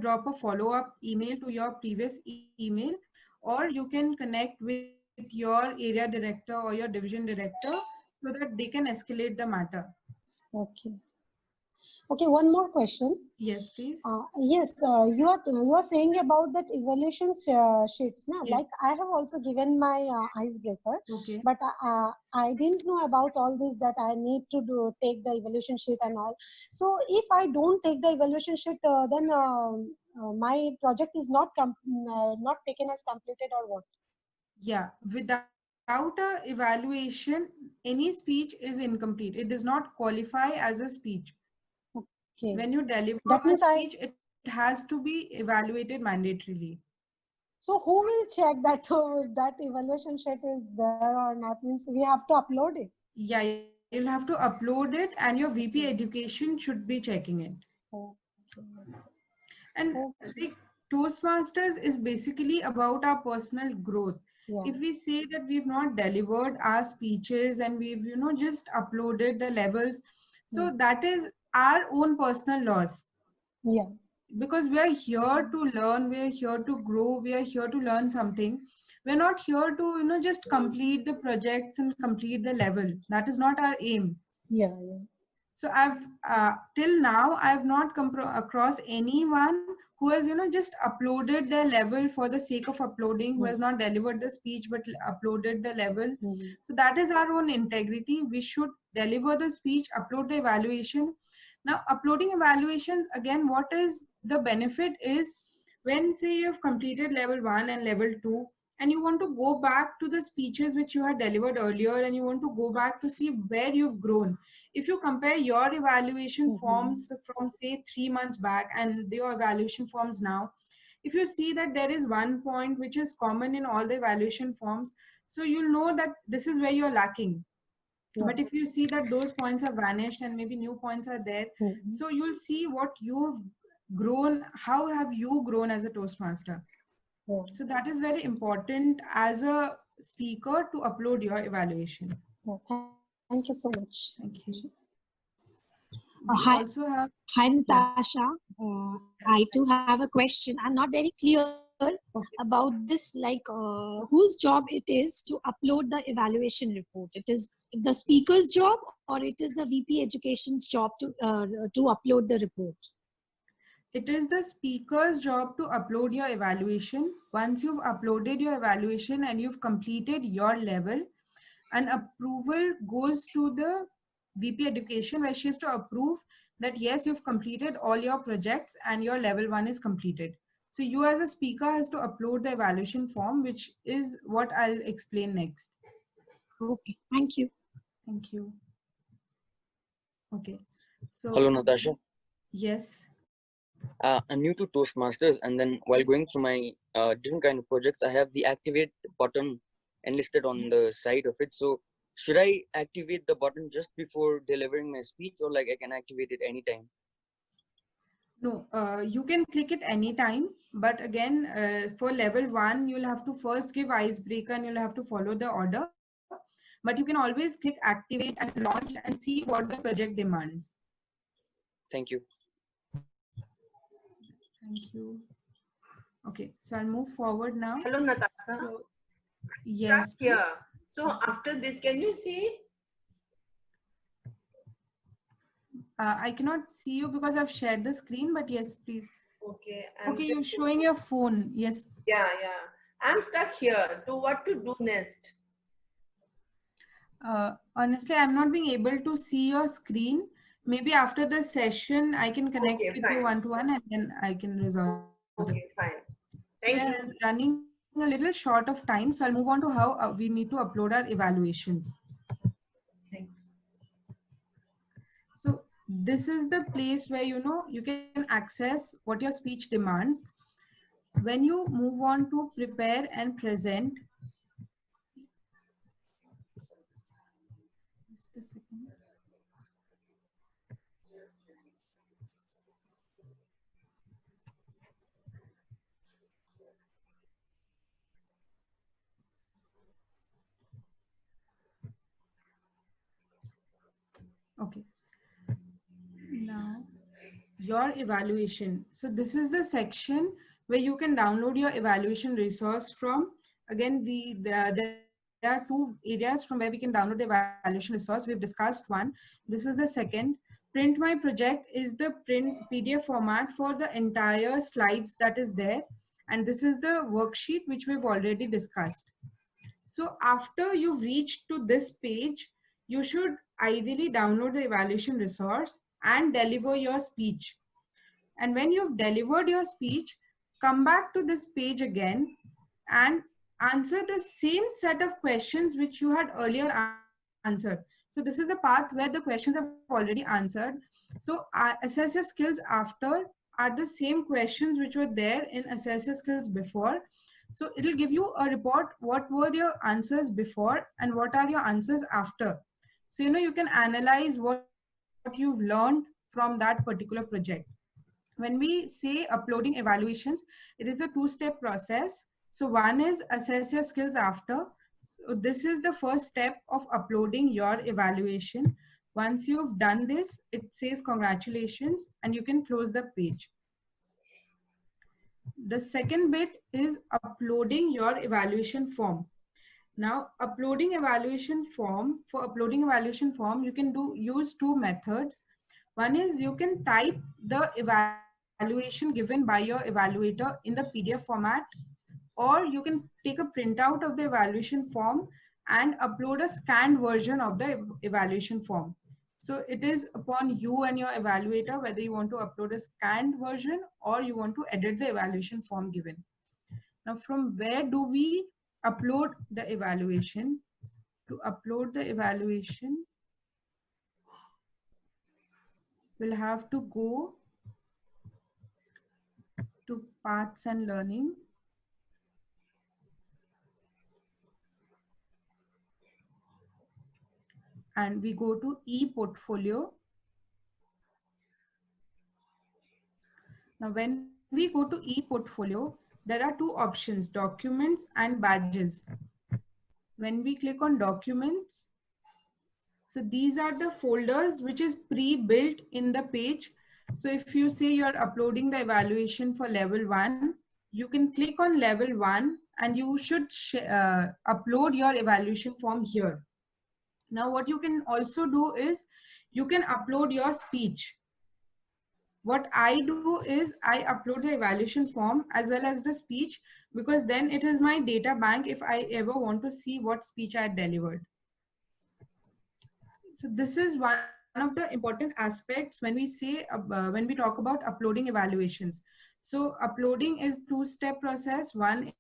S1: drop a follow-up email to your previous email, or you can connect with your area director or your division director so that they can escalate the matter.
S8: Okay. Okay, one more question.
S1: Yes, please.
S8: Yes, you are saying about that evaluation sheets, na?
S1: Yes.
S8: Like I have also given my icebreaker,
S1: Okay.
S8: but I didn't know about all this, that I need to take the evaluation sheet and all. So if I don't take the evaluation sheet, then my project is not taken as completed, or what?
S1: Yeah, without a evaluation, any speech is incomplete. It does not qualify as a speech.
S8: Okay.
S1: When you deliver
S8: That
S1: a
S8: means
S1: speech, it has to be evaluated mandatorily.
S8: So who will check that that evaluation sheet is there or not? Means we have to upload it.
S1: Yeah, you'll have to upload it, and your VP education should be checking it.
S8: Okay.
S1: And
S8: Okay.
S1: like Toastmasters is basically about our personal growth.
S8: Yeah.
S1: If we say that we've not delivered our speeches and we've just uploaded the levels, so that is our own personal loss.
S8: Yeah.
S1: Because we are here to learn, we are here to grow, we are here to learn something. We're not here to just complete the projects and complete the level. That is not our aim.
S8: Yeah. Yeah.
S1: So I've till now I've not come across anyone who has just uploaded their level for the sake of uploading, who has not delivered the speech but uploaded the level. So that is our own integrity. We should deliver the speech, upload the evaluation. Now uploading evaluations, again, what is the benefit is, when say you have completed level 1 and level 2 and you want to go back to the speeches which you had delivered earlier, and you want to go back to see where you've grown. If you compare your evaluation forms from say 3 months back and your evaluation forms now, if you see that there is one point which is common in all the evaluation forms, so you'll know that this is where you're lacking. But if you see that those points have vanished and maybe new points are there, so you'll see what you've grown, how have you grown as a Toastmaster. So that is very important as a speaker to upload your evaluation.
S8: Thank you so much.
S1: Thank you.
S9: Hi,
S1: Also have,
S9: hi Natasha. I too have a question. I'm not very clear about this, like whose job it is to upload the evaluation report. It is the speaker's job, or it is the VP Education's job to upload the report?
S1: it is the speaker's job to upload your evaluation. Once you've uploaded your evaluation and you've completed your level, an approval goes to the VP Education, where she has to approve that yes, you've completed all your projects and your level 1 is completed. So you as a speaker has to upload the evaluation form, which is what I'll explain next.
S9: Okay, thank you.
S1: Thank you. Okay. So
S10: hello, Natasha.
S1: Yes.
S10: I'm new to Toastmasters, and then while going through my different kind of projects, I have the activate button enlisted on the side of it. So should I activate the button just before delivering my speech, or like I can activate it anytime?
S1: No, you can click it anytime, but again, for level 1, you'll have to first give icebreaker and you'll have to follow the order. But you can always click activate and launch and see what the project demands.
S10: Thank you.
S1: Thank you. Okay, so I'll move forward now.
S11: Hello, Natasha.
S1: So, yes.
S11: Here. So after this, can you see?
S1: I cannot see you because I've shared the screen, but yes, please.
S11: Okay.
S1: Okay, you're showing your phone. Yes.
S11: Yeah, yeah. I'm stuck here. To what to do next?
S1: Honestly, I'm not being able to see your screen. Maybe after the session, I can connect with you one-to-one and then I can resolve it.
S11: Okay, fine.
S1: Thank you. We are running a little short of time, so I'll move on to how we need to upload our evaluations.
S11: Thank you.
S1: So this is the place where you can access what your speech demands. When you move on to prepare and present, just a second. Okay. Now, your evaluation. So this is the section where you can download your evaluation resource from. Again, there are two areas from where we can download the evaluation resource. We've discussed one. This is the second. Print My Project is the print PDF format for the entire slides that is there. And this is the worksheet which we've already discussed. So after you've reached to this page, you should ideally download the evaluation resource and deliver your speech. And when you've delivered your speech, come back to this page again and answer the same set of questions which you had earlier answered. So this is the path where the questions have already answered. So assess your skills after are the same questions which were there in assess your skills before. So it'll give you a report, what were your answers before and what are your answers after. So, you can analyze what you've learned from that particular project. When we say uploading evaluations, it is a two-step process. So one is assess your skills after. So this is the first step of uploading your evaluation. Once you've done this, it says congratulations and you can close the page. The second bit is uploading your evaluation form. Now, uploading evaluation form, for uploading evaluation form, you can use two methods. One is you can type the evaluation given by your evaluator in the PDF format, or you can take a printout of the evaluation form and upload a scanned version of the evaluation form. So it is upon you and your evaluator whether you want to upload a scanned version or you want to edit the evaluation form given. Now, from where do we upload the evaluation? To upload the evaluation, we'll have to go to paths and learning. And we go to e-portfolio. Now, when we go to e-portfolio, there are two options, documents and badges. When we click on documents, so these are the folders which is pre-built in the page. So if you say you're uploading the evaluation for level 1, you can click on level 1 and you should upload your evaluation form here. Now what you can also do is you can upload your speech. What I do is I upload the evaluation form as well as the speech, because then it is my data bank if I ever want to see what speech I delivered. So this is one of the important aspects when we say, when we talk about uploading evaluations. So uploading is two-step process. One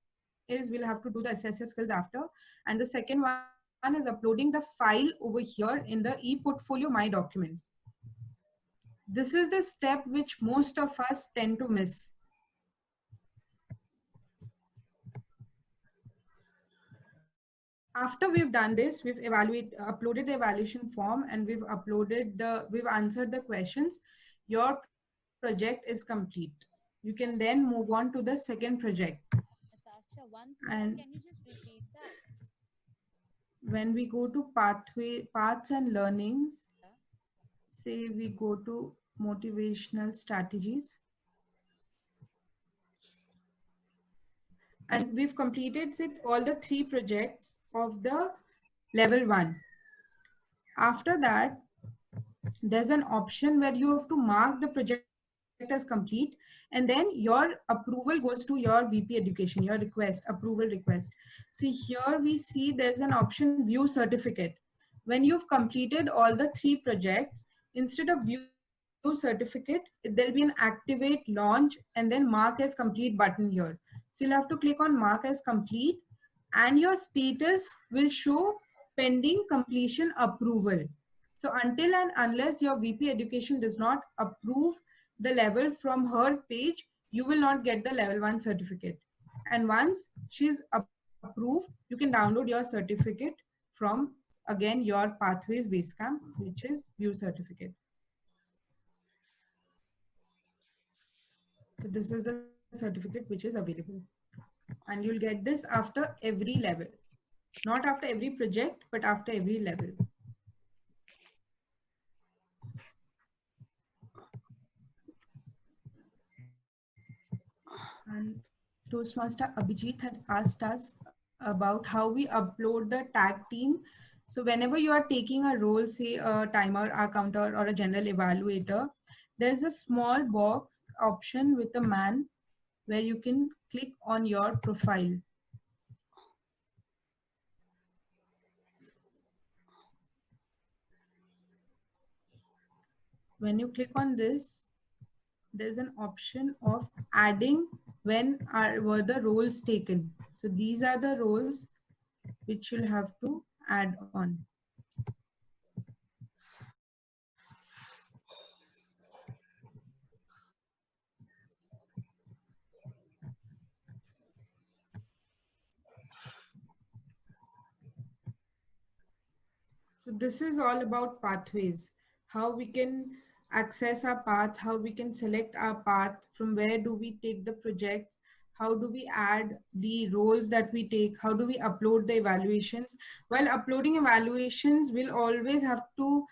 S1: is we'll have to do the assess your skills after. And the second one is uploading the file over here in the ePortfolio My Documents. This is the step which most of us tend to miss. After we've done this, we've uploaded the evaluation form and we've answered the questions. Your project is complete. You can then move on to the second project.
S12: Natasha, once more,
S1: And
S12: can you just repeat that?
S1: when we go to paths and learnings, say we go to motivational strategies. And we've completed all the 3 projects of the level 1. After that, there's an option where you have to mark the project as complete, and then your approval goes to your VP education, your approval request. See here we see there's an option view certificate. When you've completed all the 3 projects, instead of view certificate, there'll be an activate, launch, and then mark as complete button here. So you'll have to click on mark as complete, and your status will show pending completion approval. So until and unless your VP education does not approve the level from her page, you will not get the level 1 certificate. And once she's approved, you can download your certificate from, again, your Pathways Basecamp, which is view certificate. So this is the certificate which is available. And you'll get this after every level. Not after every project, but after every level. And Toastmaster Abhijit had asked us about how we upload the tag team. So whenever you are taking a role, say a timer, a counter, or a general evaluator, there's a small box option with a man where you can click on your profile. When you click on this, there's an option of adding when were the roles taken. So these are the roles which you'll have to add on. So this is all about pathways, how we can access our path, how we can select our path, from where do we take the projects, how do we add the roles that we take, how do we upload the evaluations. While uploading evaluations, we'll always have to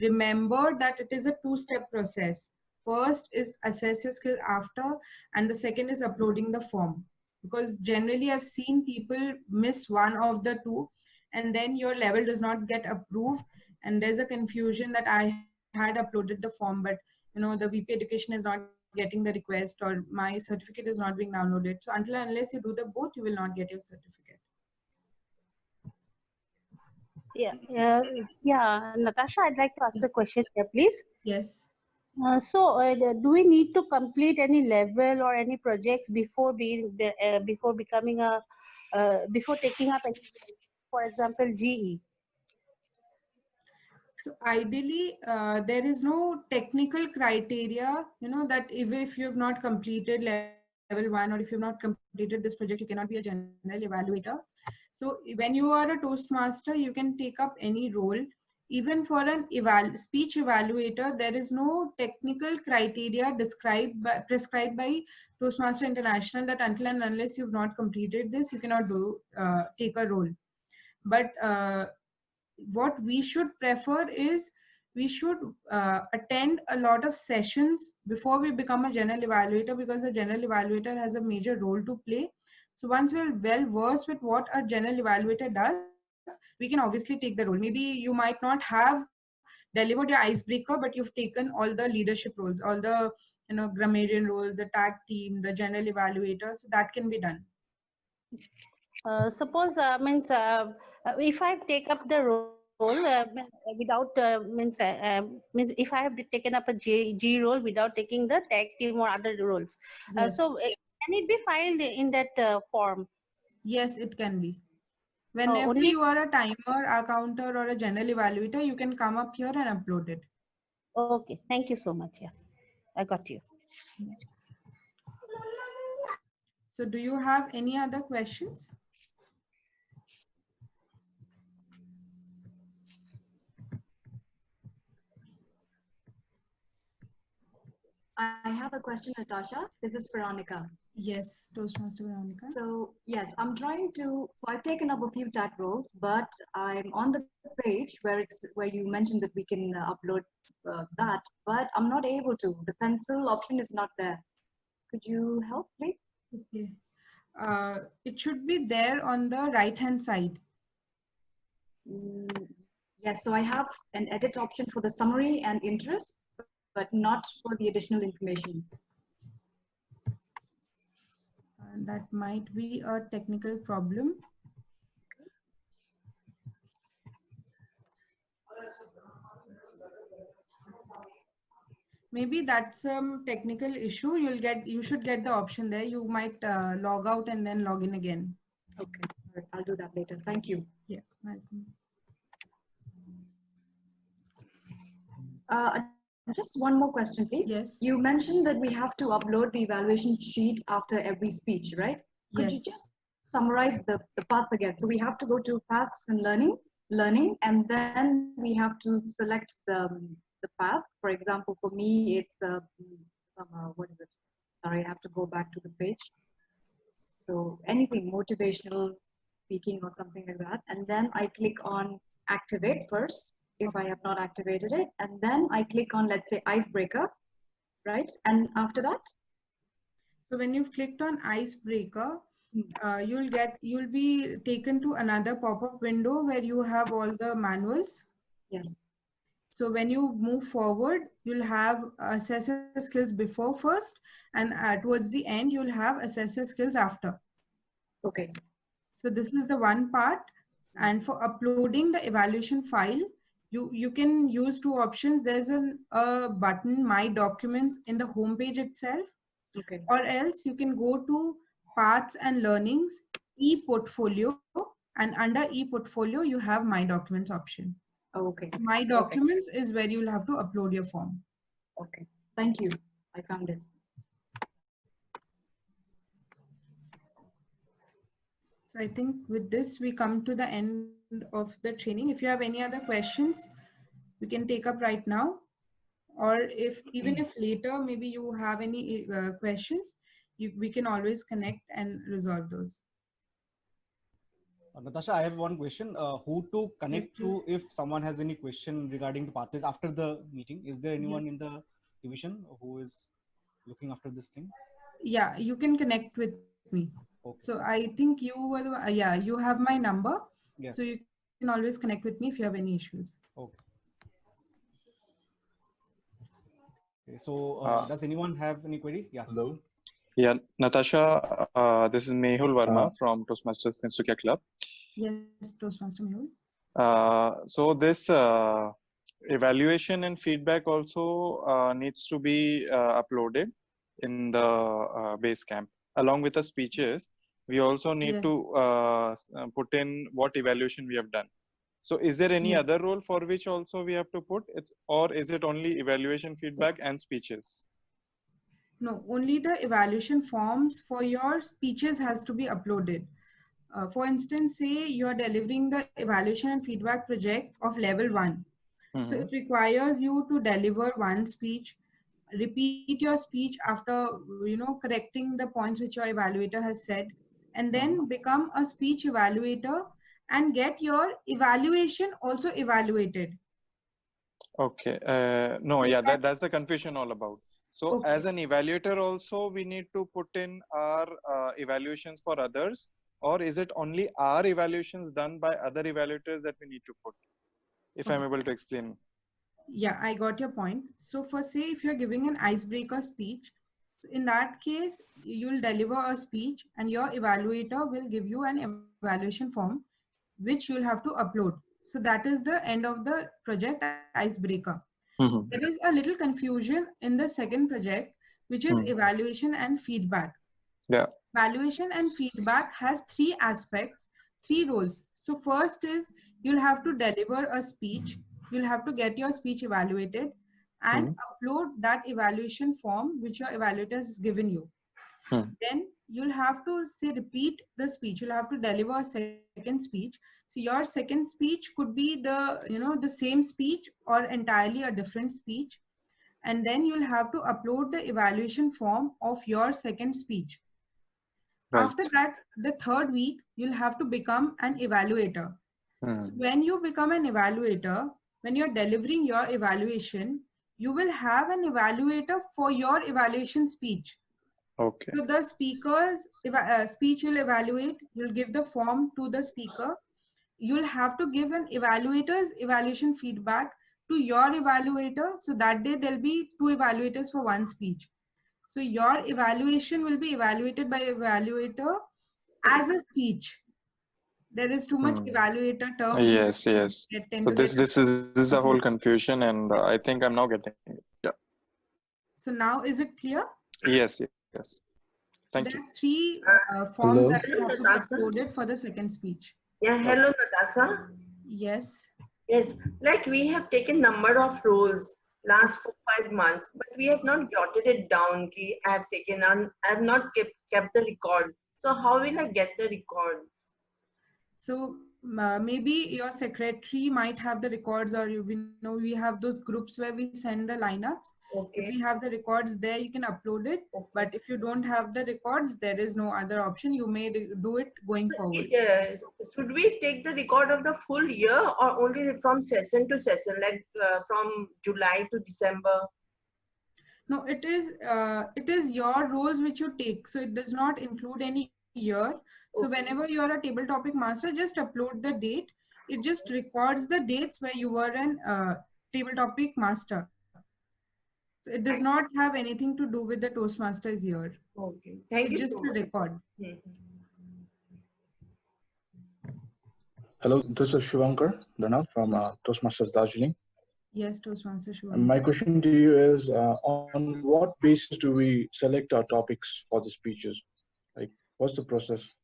S1: remember that it is a 2-step process. First is assess your skill after, and the second is uploading the form. Because generally I've seen people miss one of the two, and then your level does not get approved, and there's a confusion that I had uploaded the form, but the VP education is not getting the request, or my certificate is not being downloaded. So until and unless you do the both, you will not get your certificate.
S13: Yeah, Natasha, I'd like to ask a question here, please.
S1: Yes.
S13: Do we need to complete any level or any projects before becoming before taking up any, for example, GE?
S1: So ideally, there is no technical criteria, that if you have not completed level level 1, or if you've not completed this project, you cannot be a general evaluator. So when you are a Toastmaster, you can take up any role. Even for an speech evaluator, there is no technical criteria prescribed by Toastmaster International that until and unless you've not completed this, you cannot take a role. But what we should prefer is we should attend a lot of sessions before we become a general evaluator, because the general evaluator has a major role to play. So once we're well versed with what a general evaluator does, we can obviously take the role. Maybe you might not have delivered your icebreaker, but you've taken all the leadership roles, all the grammarian roles, the tag team, the general evaluator. So that can be done.
S13: Suppose if I take up the role without means if I have taken up a G role without taking the tag team or other roles,
S1: Yes.
S13: so can it be filed in that form?
S1: Yes, it can be. Whenever
S13: only
S1: you are a timer, a counter, or a general evaluator, you can come up here and upload it.
S13: Okay, thank you so much. Yeah, I got you.
S1: So do you have any other questions?
S14: I have a question, Natasha. This is Veronica.
S1: Yes, Toastmaster Veronica.
S14: So yes, I'm trying to. So I've taken up a few tag roles, but I'm on the page where you mentioned that we can upload that, but I'm not able to. The pencil option is not there. Could you help, please?
S1: Okay. It should be there on the right-hand side.
S14: Yes. So I have an edit option for the summary and interest, but not for the additional information.
S1: That might be a technical problem. Maybe that's some technical issue. You should get the option there. You might log out and then log in again.
S14: Okay, all right, I'll do that later. Thank you.
S1: Yeah, welcome.
S14: Just one more question, please.
S1: Yes.
S14: You mentioned that we have to upload the evaluation sheet after every speech, right? Could you
S1: Yes.
S14: just summarize the path again? So we have to go to paths and learning, and then we have to select the path. For example, for me, it's what is it? Sorry, I have to go back to the page. So anything motivational speaking or something like that. And then I click on activate first if I have not activated it. And then I click on, let's say, icebreaker, right? And after that?
S1: So when you've clicked on icebreaker, you'll be taken to another pop-up window where you have all the manuals.
S14: Yes.
S1: So when you move forward, you'll have assessor skills before first, and towards the end, you'll have assessor skills after.
S14: Okay.
S1: So this is the one part. And for uploading the evaluation file, you can use two options. There's a button, My Documents, in the home page itself.
S14: Okay.
S1: Or else you can go to Paths and Learnings, ePortfolio, and under ePortfolio, you have My Documents option.
S14: Oh, okay.
S1: My Documents is where you'll have to upload your form.
S14: Okay. Thank you. I found it.
S1: So I think with this, we come to the end of the training. If you have any other questions, we can take up right now. Or even if later, maybe you have any questions, we can always connect and resolve those.
S2: Natasha, I have one question. Who to connect to if someone has any question regarding the pathways after the meeting? Is there anyone in the division who is looking after this thing?
S1: Yeah, you can connect with me.
S2: Okay.
S1: So I think you were the, you have my number.
S2: Yeah.
S1: So you can always connect with me if you have any issues.
S2: Okay. Okay, so does anyone have any query? Yeah.
S15: Hello. Yeah, Natasha, this is Mehul Verma from Toastmasters Tinsukia Club.
S1: Yes, Toastmaster Mehul.
S15: So this evaluation and feedback also needs to be uploaded in the Basecamp. Along with the speeches, we also need to put in what evaluation we have done. So is there any other role for which also we have to put it, or is it only evaluation, feedback and speeches?
S1: No, only the evaluation forms for your speeches has to be uploaded. For instance, say you are delivering the evaluation and feedback project of level 1. So it requires you to deliver one speech, repeat your speech after, correcting the points which your evaluator has said, and then become a speech evaluator and get your evaluation also evaluated.
S15: Okay. No, yeah, that's the confusion all about. So
S1: Okay.
S15: as an evaluator also, we need to put in our evaluations for others, or is it only our evaluations done by other evaluators that we need to put? If I'm able to explain.
S1: Yeah, I got your point. So for say if you're giving an icebreaker speech, in that case, you'll deliver a speech and your evaluator will give you an evaluation form, which you'll have to upload. So that is the end of the project icebreaker. There is a little confusion in the second project, which is evaluation and feedback.
S15: Yeah.
S1: Evaluation and feedback has 3 aspects, 3 roles. So first is you'll have to deliver a speech, you'll have to get your speech evaluated and upload that evaluation form which your evaluator has given you. Then you'll have to say repeat the speech, you'll have to deliver a second speech. So your second speech could be the same speech or entirely a different speech, and then you'll have to upload the evaluation form of your second speech.
S15: Right.
S1: After that, the third week, you'll have to become an evaluator. So when you become an evaluator, when you're delivering your evaluation, you will have an evaluator for your evaluation speech.
S15: Okay.
S1: So the speaker's speech will evaluate, you'll give the form to the speaker. You'll have to give an evaluator's evaluation feedback to your evaluator. So that day there'll be 2 evaluators for one speech. So your evaluation will be evaluated by evaluator as a speech. There is too much evaluator terms.
S15: Yes, yes. So this is the whole confusion, and I think I'm now getting it. Yeah.
S1: So now is it clear?
S15: Yes, yes. Thank
S1: There
S15: you.
S1: are 3 forms
S15: Hello?
S1: that you have to be uploaded for the second speech.
S11: Yeah, hello, Natasha.
S1: Yes.
S11: Yes, like we have taken number of rows last 4-5 months, but we have not jotted it down. Ki I have taken on, I have not kept the record. So how will I get the records?
S1: So maybe your secretary might have the records, or we have those groups where we send the lineups.
S11: Okay.
S1: If we have the records there, you can upload it.
S11: Okay.
S1: But if you don't have the records, there is no other option. You may do it going forward.
S11: Should we take the record of the full year or only from session to session, like from July to December?
S1: No, it is your roles which you take. So it does not include any year. So whenever you are a table topic master, just upload the date. It just records the dates where you were an table topic master. So it does not have anything to do with the Toastmasters year.
S11: Okay, thank you
S1: just
S11: so
S1: a
S11: much.
S1: record.
S16: Hello, this is Shivankar Dana from Toastmasters Darjeeling.
S1: Yes, Toastmasters.
S16: And my question to you is, on what basis do we select our topics for the speeches? Like, what's the process?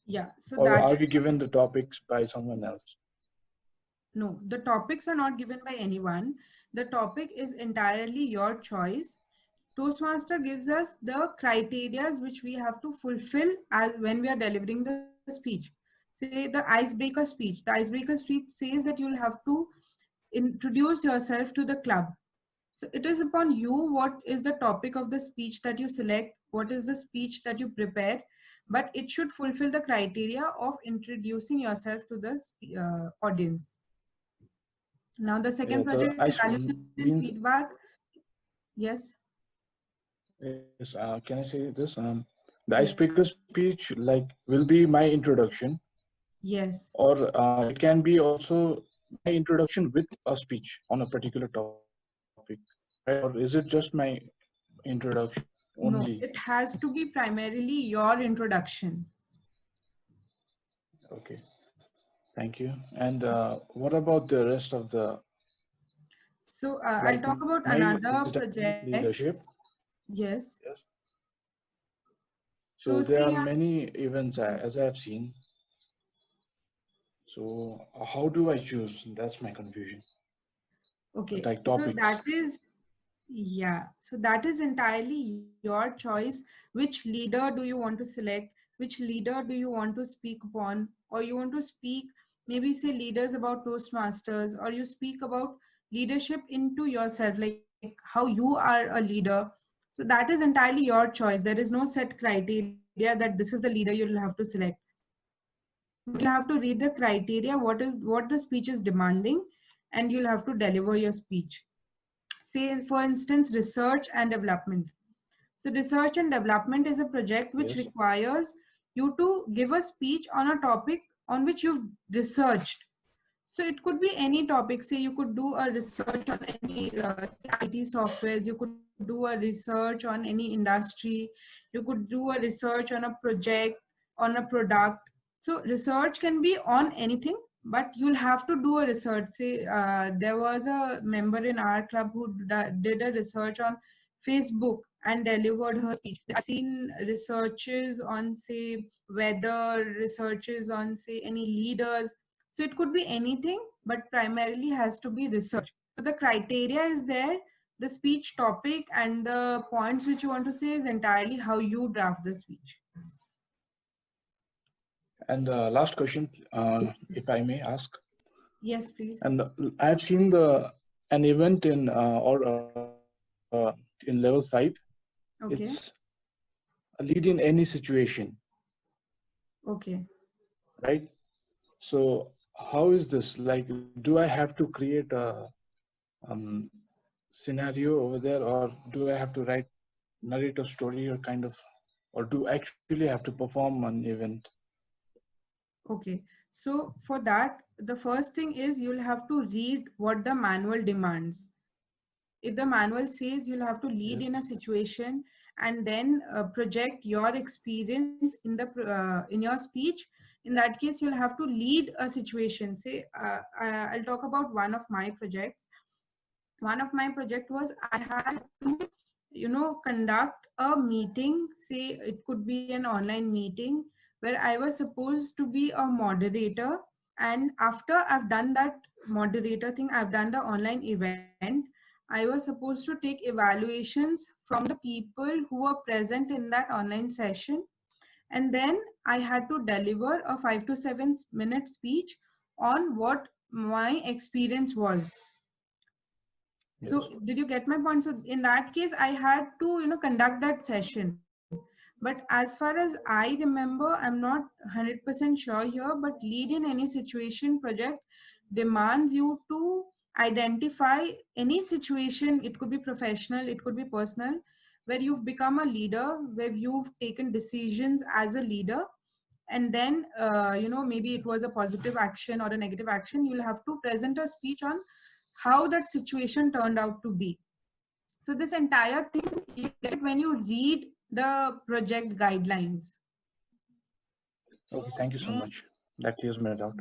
S1: Yeah, so
S16: or
S1: that
S16: are we given the topics by someone else?
S1: No, the topics are not given by anyone. The topic is entirely your choice. Toastmaster gives us the criteria which we have to fulfill as when we are delivering the speech. Say the icebreaker speech. The icebreaker speech says that you'll have to introduce yourself to the club. So it is upon you what is the topic of the speech that you select, what is the speech that you prepare, but it should fulfill the criteria of introducing yourself to the audience. Now the second project is evaluation and feedback. Yes.
S16: Yes, can I say this? The icebreaker speech will be my introduction.
S1: Yes.
S16: Or it can be also my introduction with a speech on a particular topic. Right? Or is it just my introduction only?
S1: No, it has to be primarily your introduction.
S16: Okay. Thank you. And what about the rest of the?
S1: So I'll talk about another project.
S16: Leadership.
S1: Yes.
S16: Yes. So there are many events as I have seen. So how do I choose? That's my confusion.
S1: Okay.
S16: Like topics.
S1: So that is Yeah, so that is entirely your choice. Which leader do you want to select? Which leader do you want to speak upon? Or you want to speak, maybe say leaders about Toastmasters, or you speak about leadership into yourself, like how you are a leader. So that is entirely your choice. There is no set criteria that this is the leader you'll have to select. But you'll have to read the criteria, what the speech is demanding, and you'll have to deliver your speech. Say for instance, research and development. So research and development is a project which
S16: Yes.
S1: requires you to give a speech on a topic on which you've researched. So it could be any topic. Say you could do a research on any IT softwares, you could do a research on any industry, you could do a research on a project, on a product. So research can be on anything, but you'll have to do a research. Say there was a member in our club who did a research on Facebook and delivered her speech. I've seen researches on, say, weather, researches on, say, any leaders. So it could be anything, but primarily has to be research. So the criteria is there. The speech topic and the points which you want to say is entirely how you draft the speech.
S16: And last question, if I may ask.
S1: Yes, please.
S16: And I've seen an event in in level 5.
S1: Okay.
S16: It's a lead in any situation,
S1: Okay.
S16: right? So how is this? Like, do I have to create a scenario over there, or do I have to narrate a story, or kind of, or do I actually have to perform an event?
S1: Okay. So for that, the first thing is you'll have to read what the manual demands. If the manual says you'll have to lead in a situation and then project your experience in your speech, in that case you'll have to lead a situation. Say I'll talk about one of my projects. One of my project was I had to conduct a meeting. Say it could be an online meeting where I was supposed to be a moderator, and after I've done that moderator thing, I've done the online event, I was supposed to take evaluations from the people who were present in that online session, and then I had to deliver a 5 to 7 minute speech on what my experience was. So did you get my point? So in that case, I had to, conduct that session. But as far as I remember, I'm not 100% sure here, but lead in any situation project demands you to identify any situation. It could be professional, it could be personal, where you've become a leader, where you've taken decisions as a leader. And then, maybe it was a positive action or a negative action. You'll have to present a speech on how that situation turned out to be. So this entire thing you get when you read the project guidelines.
S16: Okay, thank you so much. That clears my doubt.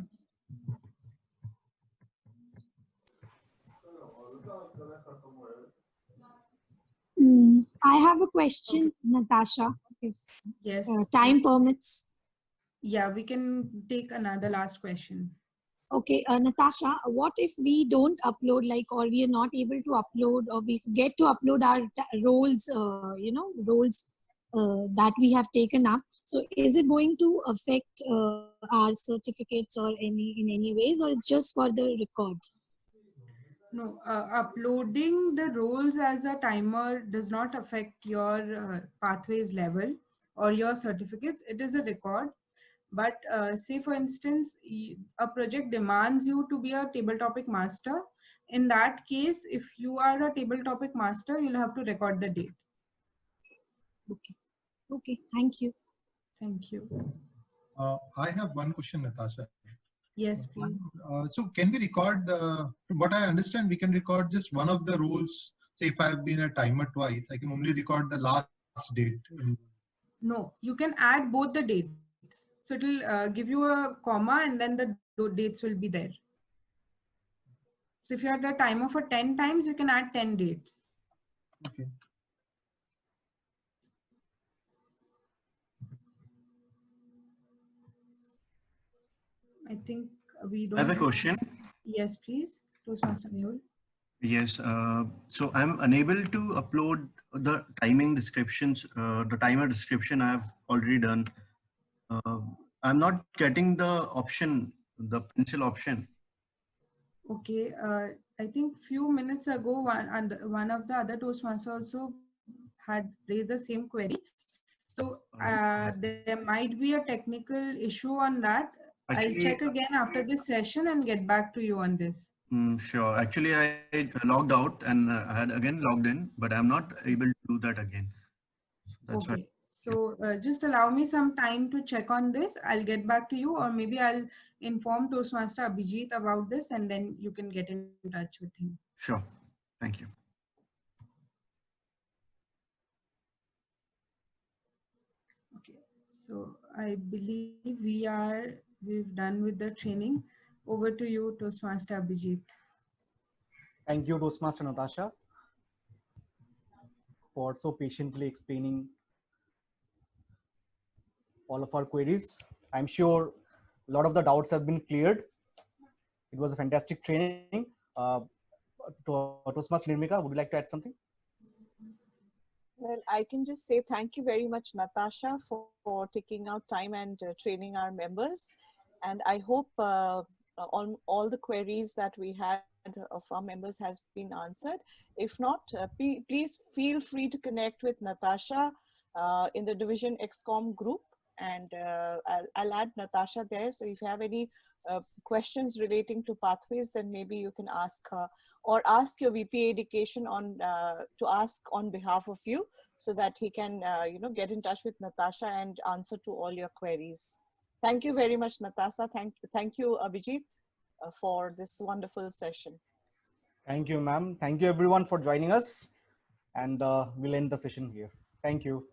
S9: I have a question, Natasha, if
S1: yes,
S9: time permits.
S1: Yeah, we can take another last question.
S9: Okay, Natasha, what if we don't upload, like, or we are not able to upload, or we forget to upload our roles, roles that we have taken up? So is it going to affect our certificates or in any ways, or it's just for the record?
S1: No, uploading the roles as a timer does not affect your pathways level or your certificates. It is a record. But say for instance, a project demands you to be a table topic master. In that case, if you are a table topic master, you'll have to record the date.
S9: Okay. Okay, thank you.
S1: Thank you.
S17: I have one question, Natasha.
S1: Yes, please.
S17: So can we record, from what I understand, we can record just one of the roles. Say if I have been a timer twice, I can only record the last date.
S1: No, you can add both the dates. So it will give you a comma and then the dates will be there. So if you had a timer for 10 times, you can add 10 dates.
S17: Okay.
S1: I think we don't.
S18: I have a question.
S1: Yes, please. Toastmaster Mehul.
S18: Yes. So I'm unable to upload the timing descriptions. The timer description I have already done. I'm not getting the option, the pencil option.
S1: Okay, I think few minutes ago, one of the other Toastmasters also had raised the same query. So there might be a technical issue on that. I'll
S18: Actually,
S1: check again after this session and get back to you on this.
S18: Sure. Actually, I logged out and I had again logged in, but I'm not able to do that again. So that's why.
S1: Okay, so just allow me some time to check on this. I'll get back to you, or maybe I'll inform Toastmaster Abhijit about this, and then you can get in touch with him.
S18: Sure. Thank you.
S1: Okay, so I believe we've done with the training. Over to you, Toastmaster Abhijit.
S2: Thank you, Toastmaster Natasha, for so patiently explaining all of our queries. I'm sure a lot of the doubts have been cleared. It was a fantastic training. Toastmaster Nirmika, would you like to add something?
S19: Well, I can just say thank you very much, Natasha, for taking out time and training our members. And I hope all the queries that we had of our members has been answered. If not, please feel free to connect with Natasha in the Division XCOM group. And I'll add Natasha there. So if you have any questions relating to pathways, then maybe you can ask her, or ask your VP Education on to ask on behalf of you, so that he can get in touch with Natasha and answer to all your queries. Thank you very much, Natasha. Thank you, Abhijit, for this wonderful session.
S2: Thank you, ma'am. Thank you, everyone, for joining us. And we'll end the session here. Thank you.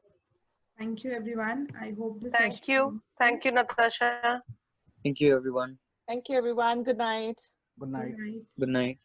S1: Thank you, everyone. I hope the
S4: Thank
S1: session.
S4: you. Thank you, Natasha.
S10: Thank you, everyone.
S19: Thank you, everyone. Good night.
S2: Good night.
S10: Good night.